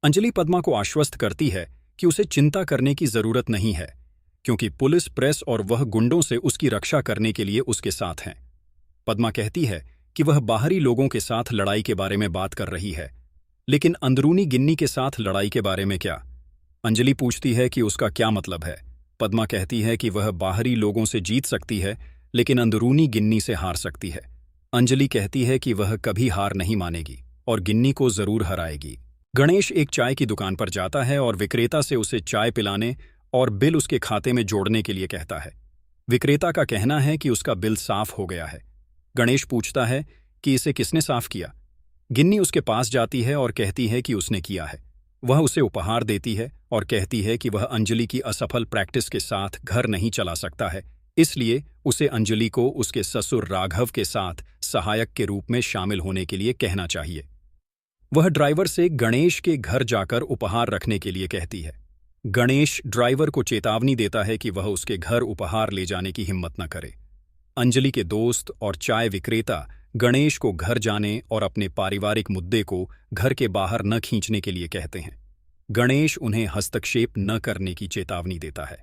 अंजलि पद्मा को आश्वस्त करती है कि उसे चिंता करने की जरूरत नहीं है, क्योंकि पुलिस, प्रेस और वह गुंडों से उसकी रक्षा करने के लिए उसके साथ हैं। पद्मा कहती है कि वह बाहरी लोगों के साथ लड़ाई के बारे में बात कर रही है, लेकिन अंदरूनी गिन्नी के साथ लड़ाई के बारे में क्या? अंजलि पूछती है कि उसका क्या मतलब है। पद्मा कहती है कि वह बाहरी लोगों से जीत सकती है, लेकिन अंदरूनी गिन्नी से हार सकती है। अंजलि कहती है कि वह कभी हार नहीं मानेगी और गिन्नी को जरूर हराएगी। गणेश एक चाय की दुकान पर जाता है और विक्रेता से उसे चाय पिलाने और बिल उसके खाते में जोड़ने के लिए कहता है। विक्रेता का कहना है कि उसका बिल साफ हो गया है। गणेश पूछता है कि इसे किसने साफ किया। गिन्नी उसके पास जाती है और कहती है कि उसने किया है। वह उसे उपहार देती है और कहती है कि वह अंजलि की असफल प्रैक्टिस के साथ घर नहीं चला सकता है, इसलिए उसे अंजलि को उसके ससुर राघव के साथ सहायक के रूप में शामिल होने के लिए कहना चाहिए। वह ड्राइवर से गणेश के घर जाकर उपहार रखने के लिए कहती है। गणेश ड्राइवर को चेतावनी देता है कि वह उसके घर उपहार ले जाने की हिम्मत न करे। अंजलि के दोस्त और चाय विक्रेता गणेश को घर जाने और अपने पारिवारिक मुद्दे को घर के बाहर न खींचने के लिए कहते हैं। गणेश उन्हें हस्तक्षेप न करने की चेतावनी देता है।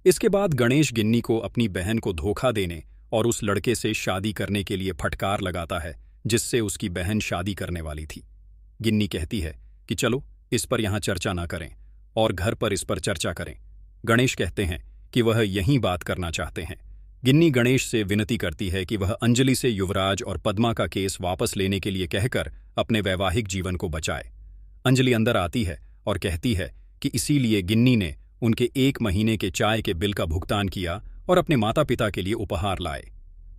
इसके बाद गणेश गिन्नी को अपनी बहन को धोखा देने और उस लड़के से शादी करने के लिए फटकार लगाता है जिससे उसकी बहन शादी करने वाली थी। गिन्नी कहती है कि चलो इस पर यहाँ चर्चा ना करें और घर पर इस पर चर्चा करें। गणेश कहते हैं कि वह यहीं बात करना चाहते हैं। गिन्नी गणेश से विनती करती है कि वह अंजलि से युवराज और पद्मा का केस वापस लेने के लिए कहकर अपने वैवाहिक जीवन को बचाए। अंजलि अंदर आती है और कहती है कि इसीलिए गिन्नी ने उनके 1 महीने के चाय के बिल का भुगतान किया और अपने माता पिता के लिए उपहार लाए।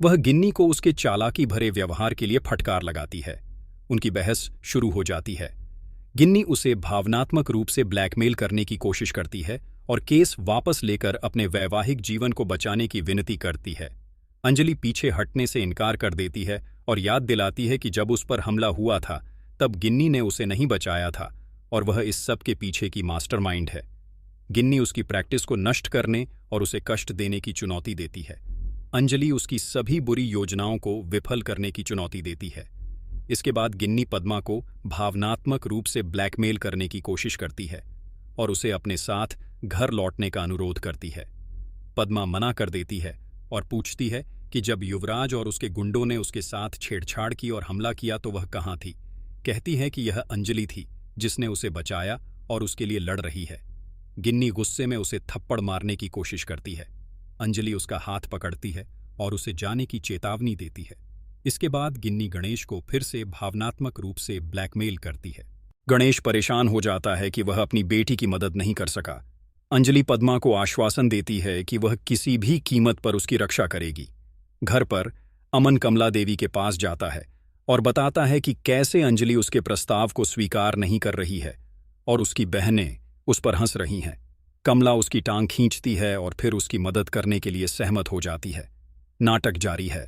वह गिन्नी को उसके चालाकी भरे व्यवहार के लिए फटकार लगाती है। उनकी बहस शुरू हो जाती है। गिन्नी उसे भावनात्मक रूप से ब्लैकमेल करने की कोशिश करती है और केस वापस लेकर अपने वैवाहिक जीवन को बचाने की विनती करती है। अंजलि पीछे हटने से इनकार कर देती है और याद दिलाती है कि जब उस पर हमला हुआ था तब गिन्नी ने उसे नहीं बचाया था और वह इस सब के पीछे की मास्टरमाइंड है। गिन्नी उसकी प्रैक्टिस को नष्ट करने और उसे कष्ट देने की चुनौती देती है। अंजलि उसकी सभी बुरी योजनाओं को विफल करने की चुनौती देती है। इसके बाद गिन्नी पद्मा को भावनात्मक रूप से ब्लैकमेल करने की कोशिश करती है और उसे अपने साथ घर लौटने का अनुरोध करती है। पद्मा मना कर देती है और पूछती है कि जब युवराज और उसके गुंडों ने उसके साथ छेड़छाड़ की और हमला किया तो वह कहाँ थी। कहती है कि यह अंजलि थी जिसने उसे बचाया और उसके लिए लड़ रही है। गिन्नी गुस्से में उसे थप्पड़ मारने की कोशिश करती है। अंजलि उसका हाथ पकड़ती है और उसे जाने की चेतावनी देती है। इसके बाद गिन्नी गणेश को फिर से भावनात्मक रूप से ब्लैकमेल करती है। गणेश परेशान हो जाता है कि वह अपनी बेटी की मदद नहीं कर सका। अंजलि पद्मा को आश्वासन देती है कि वह किसी भी कीमत पर उसकी रक्षा करेगी। घर पर अमन कमला देवी के पास जाता है और बताता है कि कैसे अंजलि उसके प्रस्ताव को स्वीकार नहीं कर रही है और उसकी बहनें उस पर हंस रही हैं। कमला उसकी टांग खींचती है और फिर उसकी मदद करने के लिए सहमत हो जाती है। नाटक जारी है।